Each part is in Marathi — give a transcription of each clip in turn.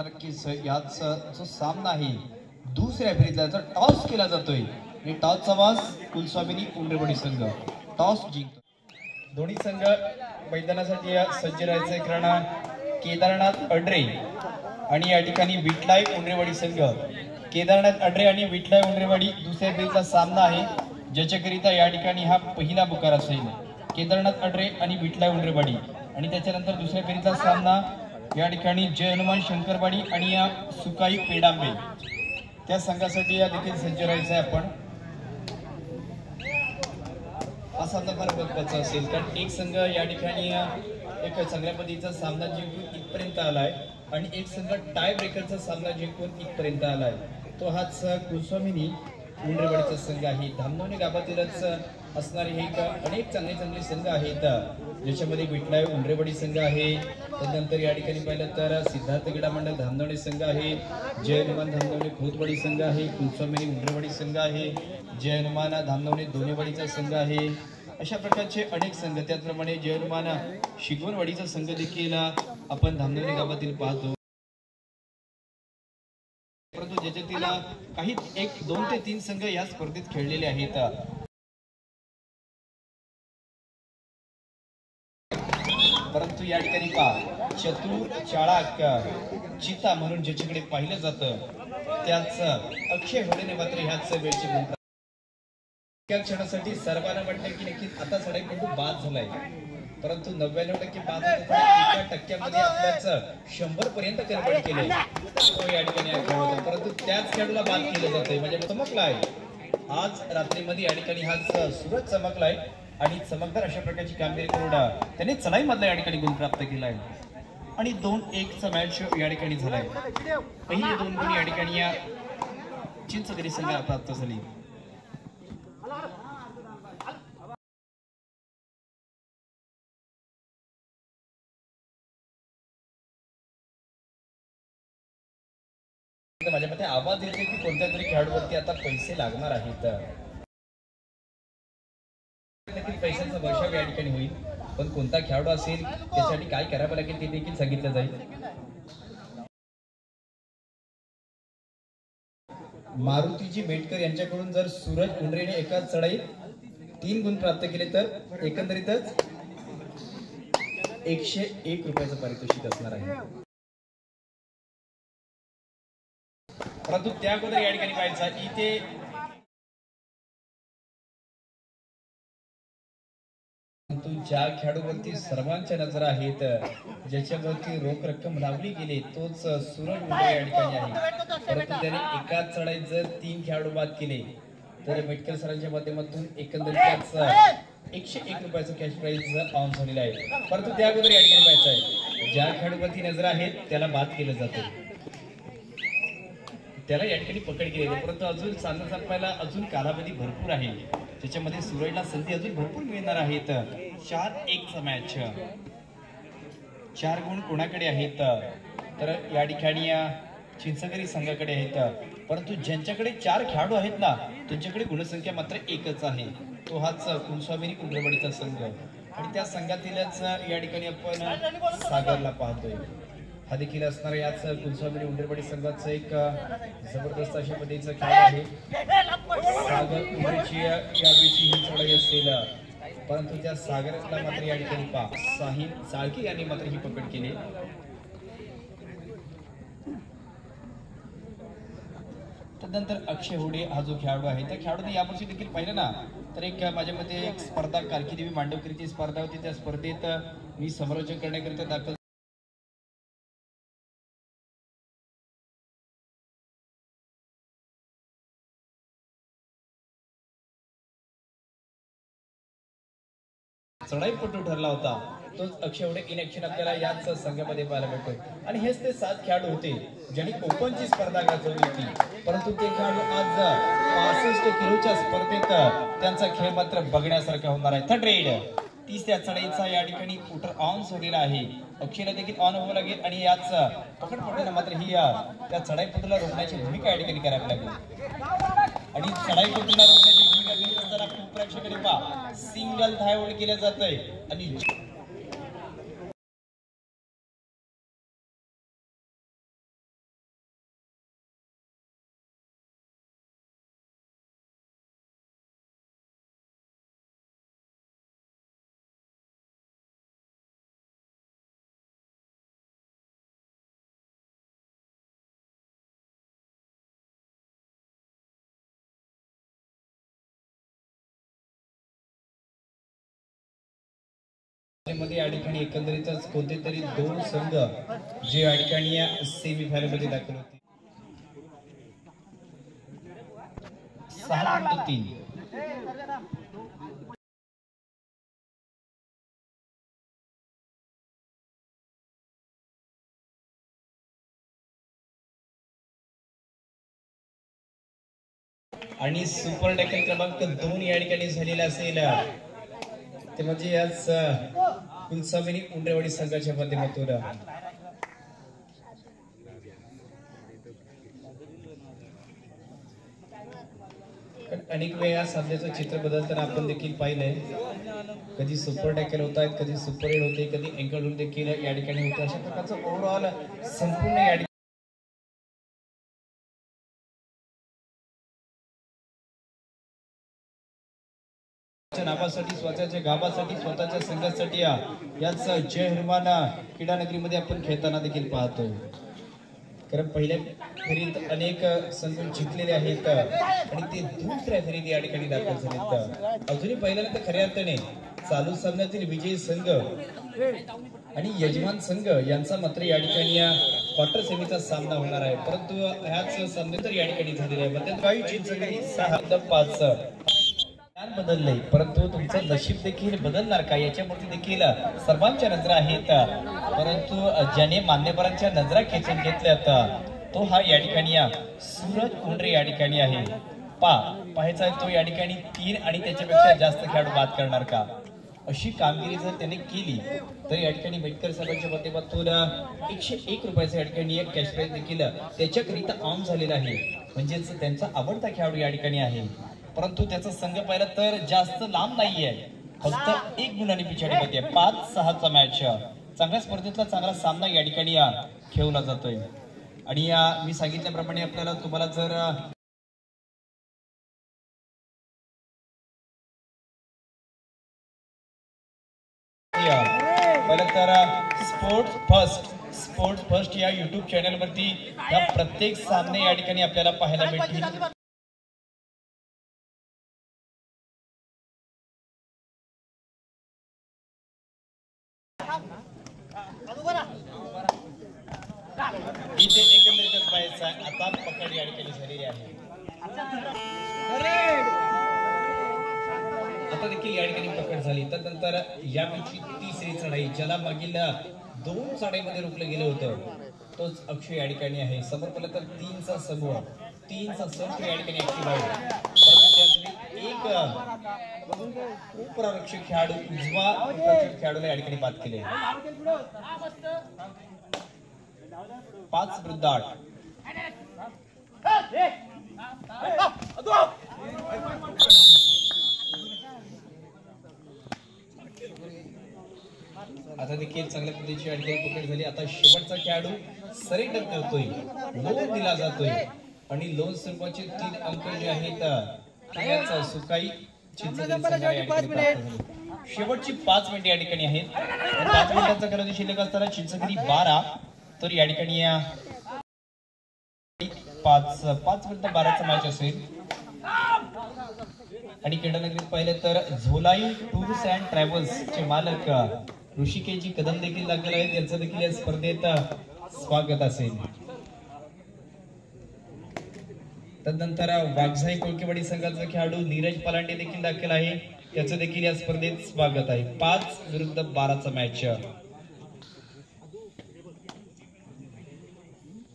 मात्र नक्कीच याच जो सामना आहे दुसऱ्या फेरीतला जर टॉस केला जातोय आणि टॉसचा वास कुलस्वामिनी उंबरेवाडी संघ टॉस जिंकतो। दोन्ही संघ मैदानासाठी सज्ज राहायचे कारण केदारनाथ अड्रे आणि या ठिकाणी विठलाई उंबरेवाडी संघ। केदारनाथ अड्रे आणि विठलाई उंबरेवाडी दुसऱ्या फेरीचा सामना आहे ज्याच्याकरिता या ठिकाणी हा पहिला बुकार असेल। केदारनाथ अड्रे आणि विठलाई उंबरेवाडी आणि त्याच्यानंतर दुसऱ्या फेरीचा सामना या ठिकाणी जय हनुमान शंकरवाडी आणि या सुकाई पेडांबे त्या संघासाठी या देखील सज्ज राहायचं आहे आपण। हा सामना फार महत्त्वाचा असेल कारण एक संघ या ठिकाणी एक चांगल्या पद्धतीचा सामना जिंकून इथपर्यंत आलाय आणि एक संघ टाय ब्रेकरचा सामना जिंकून इथपर्यंत आलाय। तो हाच कुलस्वामिनी उंबरेवाडीचा संघ आहे। धामणवणे गावातीलच असणारे हे अनेक चांगले संघ आहेत ज्याच्यामध्ये विठलाई उंबरेवाडी संघ आहे। त्यानंतर या ठिकाणी पाहिलं तर सिद्धार्थ क्रीडा मंडळ धामणवणे संघ आहे, जय हनुमान धामणवणे खोतवाडी संघ आहे, कुलस्वामिनी उंबरेवाडी संघ आहे, जय हनुमान धामणवणे दोनेवाडीचा संघ आहे। अशा प्रकारचे अनेक संघ त्याचप्रमाणे जय हनुमान शिगवणवाडीचा संघ देखील आपण धामणवणे गावातील पाहतो। परंतु ज्याच्यातील काही 1, 2 ते 3 संघ या स्पर्धेत खेळलेले आहेत। परंतु या ठिकाणी चतुर चाळाक चिता म्हणून ज्याच्याकडे पाहिलं जातं त्याच अक्षय होडेने मात्र ह्याच वेळची क्षणासाठी सर्वांना वाटतं की नक्कीच आता चढाईपटू बाद झालाय परंतु 99% बाद होता 1% आपल्याच 100 पर्यंत करपट केले तो या ठिकाणी होता परंतु त्याच खेळाडूला बाद केलं जातंय म्हणजे चमकलाय आज रात्रीमध्ये या ठिकाणी हा सूरज चमकलाय आणि चमकदार अशा प्रकारची कामगिरी करून त्याने चढाई मधला या ठिकाणी गुण प्राप्त केलाय आणि 2-1 चा मॅच या ठिकाणी झालाय। पहिले 2 गुण या ठिकाणी या चिंचगरी संघाला प्राप्त झाली। माझ्या मते आवाज येते की कोणत्या तरी खेळाडूवरती आता पैसे लागणार आहेत। पैशांचा वर्षाव या ठिकाणी होईल पण कोणता खेळाडू असेल त्यासाठी काय करावं लागेल ते देखील सांगितलं जाईल। मारुतीजी मेटकर यांच्याकडून जर सूरज उंडरेने एका चढाईत 3 गुण प्राप्त केले तर एकंदरीतच 101 रुपयाचं पारितोषिक असणार आहे। परंतु त्या अगोदर या ठिकाणी पाहायचा इथे ज्या खेळाडूवरती सर्वांच्या नजर आहेत ज्याच्यावरती रोख रक्कम लावली गेली तोच सूरज उंडरे या ठिकाणी आहे। परंतु त्याने एकाच चढाईत जर 3 खेळाडू बाद केले तर मेटकर सरांच्या माध्यमातून एकंदरीत 101 रुपयाचं कॅश प्राइज ऑन झालेलं आहे। परंतु त्या अगोदर या ठिकाणी पाहायचं आहे ज्या खेळाडूवरती नजर आहेत त्याला बाद केलं जातं त्याला या ठिकाणी पकड केली आहे परंतु अजून सामना संपायला अजून कालावधी भरपूर आहे त्याच्यामध्ये सूरजला संधी अजून भरपूर मिळणार आहेत। 4-1 चा मॅच 4 गुण कोणाकडे आहेत तर या ठिकाणी चिंचगरी संघाकडे आहेत परंतु ज्यांच्याकडे 4 खेळाडू आहेत ना त्यांच्याकडे गुणसंख्या मात्र 1च आहे तो हाच कुलस्वामिनी उंबरेवाडीचा संघ आणि त्या संघातीलच या ठिकाणी आपण सागरला पाहतोय। हा देखील असणार याच कुलस्वामिनी उंबरेवाडी संघाचा एक जबरदस्त अशा पद्धतीचा खेळ आहे। सागर उंबरेची यावेळीची ही चढाई असेल परंतु त्या सागरला मात्र या ठिकाणी साहिल साळके यांनी मात्र ही पकड केली। त्यानंतर अक्षय होडे हा जो खेळाडू आहे त्या खेळाडूने यावर्षी देखील पाहिलं ना तर एक माझ्या मते एक स्पर्धा कारकीदेवी मांडवकरीची स्पर्धा होती त्या स्पर्धेत मी समालोचन करण्याकरिता दाखल चढाईपटू ठरला होता तोच अक्षय होडे इन ऍक्शन आपल्याला याच संघामध्ये पाहायला मिळतो आणि हेच ते 7 खेळाडू होते ज्यांनी ओपनची स्पर्धा गाजवली होती परंतु ते खेळाडू आज 65 किलोच्या स्पर्धेत त्यांचा खेळ मात्र बघण्यासारखा होणार आहे। थर्ड रेड 30 चढाईचा या ठिकाणी फुटर ऑन सोडलेला आहे अक्षयला देखील ऑन व्हावं लागेल आणि याच पकडपटूला मात्र ही त्या चढाईपटूला रोखण्याची भूमिका या ठिकाणी करावी लागेल आणि चढाईपटूला रोखण्याची भूमिका घेत असताना खूप प्रेक्षकांनी पहा सिंगल थाय होल्ड केलं जातंय आणि मध्ये या ठिकाणी एकंदरीतच कोणते तरी दोन संघ जे या ठिकाणी सेमी फायनल मध्ये दाखल होते. 6-3 आणि सुपर टॅकल क्रमांक 2 या ठिकाणी झालेला असेल ते म्हणजे आज कुलसामिनी उंडरेवाडी संघाच्या माध्यमातून. अनेक वेळा सामन्याचं चित्र बदलताना आपण देखील पाहिलंय. कधी सुपर टॅकल होत आहेत, कधी सुपर हेड होते, कधी अँकल रूल देखील या ठिकाणी होतं. अशा प्रकारचं ओव्हरऑल संपूर्ण या नावासाठी, स्वतःच्या गावासाठी, स्वतःच्या संघासाठी याच जय हनुमान क्रीडा नगरीमध्ये आपण खेळताना देखील पाहतोय. कारण पहिल्या फेरीत अनेक संघ जिंकलेले आहेत आणि ते दुसऱ्या फेरीत या ठिकाणी दाखल झालेत. अजूनही पहिल्यांदा खऱ्या अर्थाने चालू सामन्यातील विजयी संघ आणि यजमान संघ यांचा मात्र या ठिकाणी क्वार्टर सेमीचा सामना होणार आहे. परंतु ह्याच सामने तर या ठिकाणी झालेले आहे. मध्यंतरी चिंचगडी 6-5 बदलले, परंतु तुमचं नशीब देखील बदलणार का याच्यावरती देखील सर्वांच्या नजरा आहेत. परंतु ज्याने मान्यवरांच्या नजरा खेचून घेतल्यात तो हा या ठिकाणी सूरज उंडरे या ठिकाणी आहे. पाहायचा आहे तो या ठिकाणी 3 आणि त्याच्यापेक्षा जास्त खेळाडू बाद करणार का. अशी कामगिरी जर त्याने केली तर या ठिकाणी बेटकर साहेबांच्या माध्यमातून 101 रुपयाचा या ठिकाणी एक कॅश प्राइज देखील त्याच्याकरिता ऑन झालेला आहे. म्हणजेच त्यांचा आवडता खेळाडू या ठिकाणी आहे. परंतु त्याचा संघ पाहिला तर जास्त लांब नाहीये, फक्त 1 गुणांनी पिछाडीमध्ये 5-6चा मॅच. चांगल्या स्पर्धेतला चांगला सामना या ठिकाणी खेळला जातोय. आणि मी सांगितल्याप्रमाणे आपल्याला तुम्हाला जर पहिलं तर स्पोर्ट्स फर्स्ट या युट्यूब चॅनल वरती या प्रत्येक सामने या ठिकाणी आपल्याला पाहायला मिळतील. इथे एकंदरीतच पाहायचं आता पकड या ठिकाणी झालेली आहे. आता देखील या ठिकाणी पकड झाली. त्यानंतर या मॅचची तिसरी चढाई, ज्याला मागील 2 चढाईमध्ये रोखलं गेलं होतं, तोच अक्षय या ठिकाणी आहे. समोर पाहिलं तर 3चा समूह, 3चा संघ या ठिकाणी ऍक्टिव्ह आहे. एक उपरक्षक खेळाडू, उजवा उपरक्षक खेळाडूला या ठिकाणी बाद केले. 5 विरुद्ध 8. आता देखील चांगल्या पद्धतीची या ठिकाणी पकड झाली. आता शेवटचा खेळाडू सरेंडर करतोय, लोन दिला जातोय आणि लोन स्वरूपाचे 3 अंक जे आहेत सुकाई शेवटची 5 मिनिटे या ठिकाणी आहेत. 5 मिनिटांचा कालावधी शिल्लक असताना चिंचगडी 12 तर या ठिकाणी 5 विरुद्ध 12चा मॅच असेल. आणि क्रीडानगरीत पाहिले तर झोलाई टूर्स अँड ट्रॅव्हल्स चे मालक ऋषिकेशजी कदम देखील लागलेले आहेत. त्यांचं देखील या स्पर्धेत स्वागत असेल. तदनंतर वाघजाई कोळकेवाडी संघाचा खेळाडू नीरज पलांडे देखील दाखल आहे. त्याचं देखील या स्पर्धेत स्वागत आहे. 5 विरुद्ध 12चा मॅच.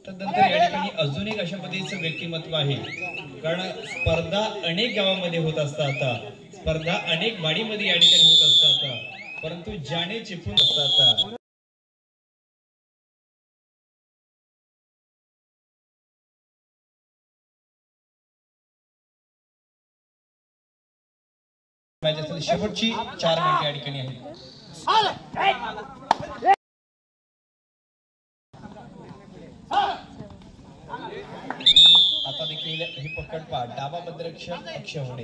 तदनंतर या ठिकाणी अजून एक अशा पद्धतीचं व्यक्तिमत्व आहे. कारण स्पर्धा अनेक गावामध्ये होत असतात, स्पर्धा अनेक वाडीमध्ये या ठिकाणी होत असतात, परंतु ज्याने चिपून असतात शेवटची 4 मिनिटे या ठिकाणी आहेत. आता देखील ही पकड पहा, डावा मध्यरक्षक अक्षय होणे,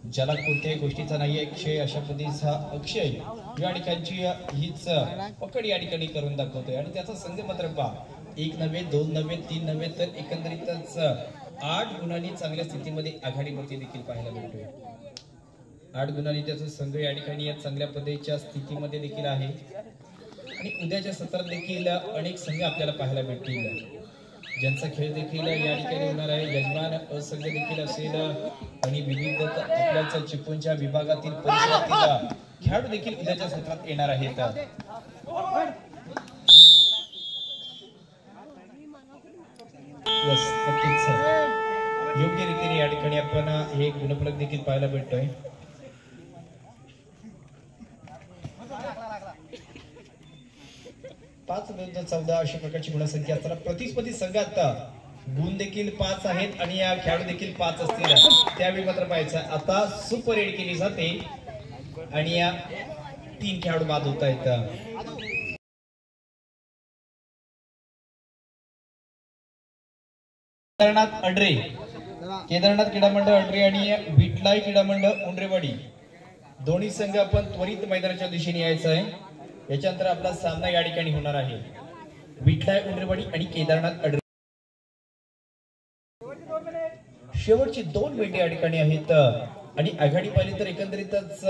ज्याला कोणत्याही गोष्टीचा नाही अक्षय, अशा पद्धतीचा अक्षय या ठिकाणची हीच पकड या ठिकाणी करून दाखवतोय. आणि त्याचा संघ मात्र पहा, 1 नव्हे, 2 नव्हे, 3 नव्हे, तर एकंदरीतच 8 गुणांनी चांगल्या स्थितीमध्ये आघाडीवरती देखील पाहायला मिळतोय. 8 गुणांनी त्याचा संघ या ठिकाणी या चांगल्या पद्धतीच्या स्थितीमध्ये देखील आहे आणि उद्याच्या सत्रात देखील अनेक संघ आपल्याला पाहायला भेटतील ज्यांचा खेळ देखील या ठिकाणी होणार आहे। यजमान असंघ देखील असेल आणि विविध आपल्याच्या चिपळूणच्या विभागातील परिसरातील खेळाडू देखील उद्याच्या सत्रात येणार आहेत। नक्कीच योग्य रीतीने या ठिकाणी आपण हे गुणफलक देखील पाहायला भेटतोय। पाच विरुद्ध 14 अशा प्रकारची गुणसंख्या असताना प्रतिस्पर्धी संघात गुण देखील 5 आहेत आणि या खेळाडू देखील 5 असतील। त्यावेळी मात्र पाहायचं आता सुपर एड केली जाते आणि या 3 खेळाडू बाद होत आहेत। केदारनाथ अडरे, केदारनाथ क्रीडा मंडळ अडरे आणि विठलाई क्रीडा मंडळ उंडरेवाडी दोन्ही संघ आपण त्वरित मैदानाच्या दिशेने यायचं आहे। याच्यानंतर आपला सामना या ठिकाणी होणार आहे विठलाई उंडरेवाडी आणि केदारनाथ अडरे। शेवटची 2 मिनिटे या ठिकाणी आहेत आणि आघाडी पाहिली तर एकंदरीतच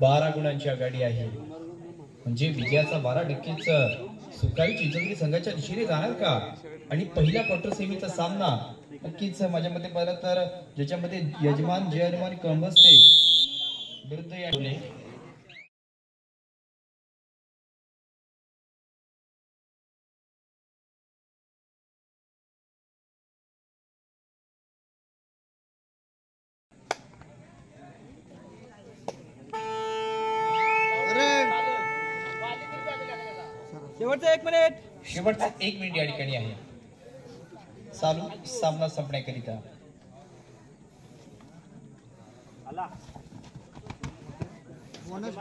12 गुणांची आघाडी आहे म्हणजे विजयाचा 12 नक्कीच सुकाळी चिंचोली संघाच्या दिशेने जाणार का? आणि पहिल्या क्वार्टर सेमीचा सामना नक्कीच माझ्या मते पाहिलं तर ज्याच्यामध्ये यजमान जयमान कंबस्ते विरुद्ध या शेवटचा 1 मिनिट, शेवटचा 1 मिनिट या ठिकाणी आहे चालू सामना संपण्याकरिता। बोनस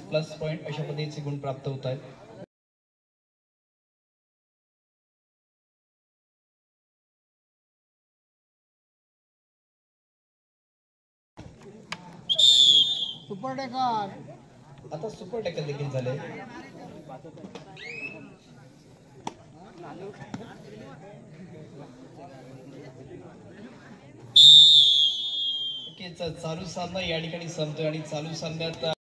प्लस पॉइंट अशा पद्धतीचे गुण प्राप्त होत आहेत। सुपर डेकर आता सुपर डेकर देखील झाले। चालू सामना या ठिकाणी संपतोय आणि चालू सामन्यात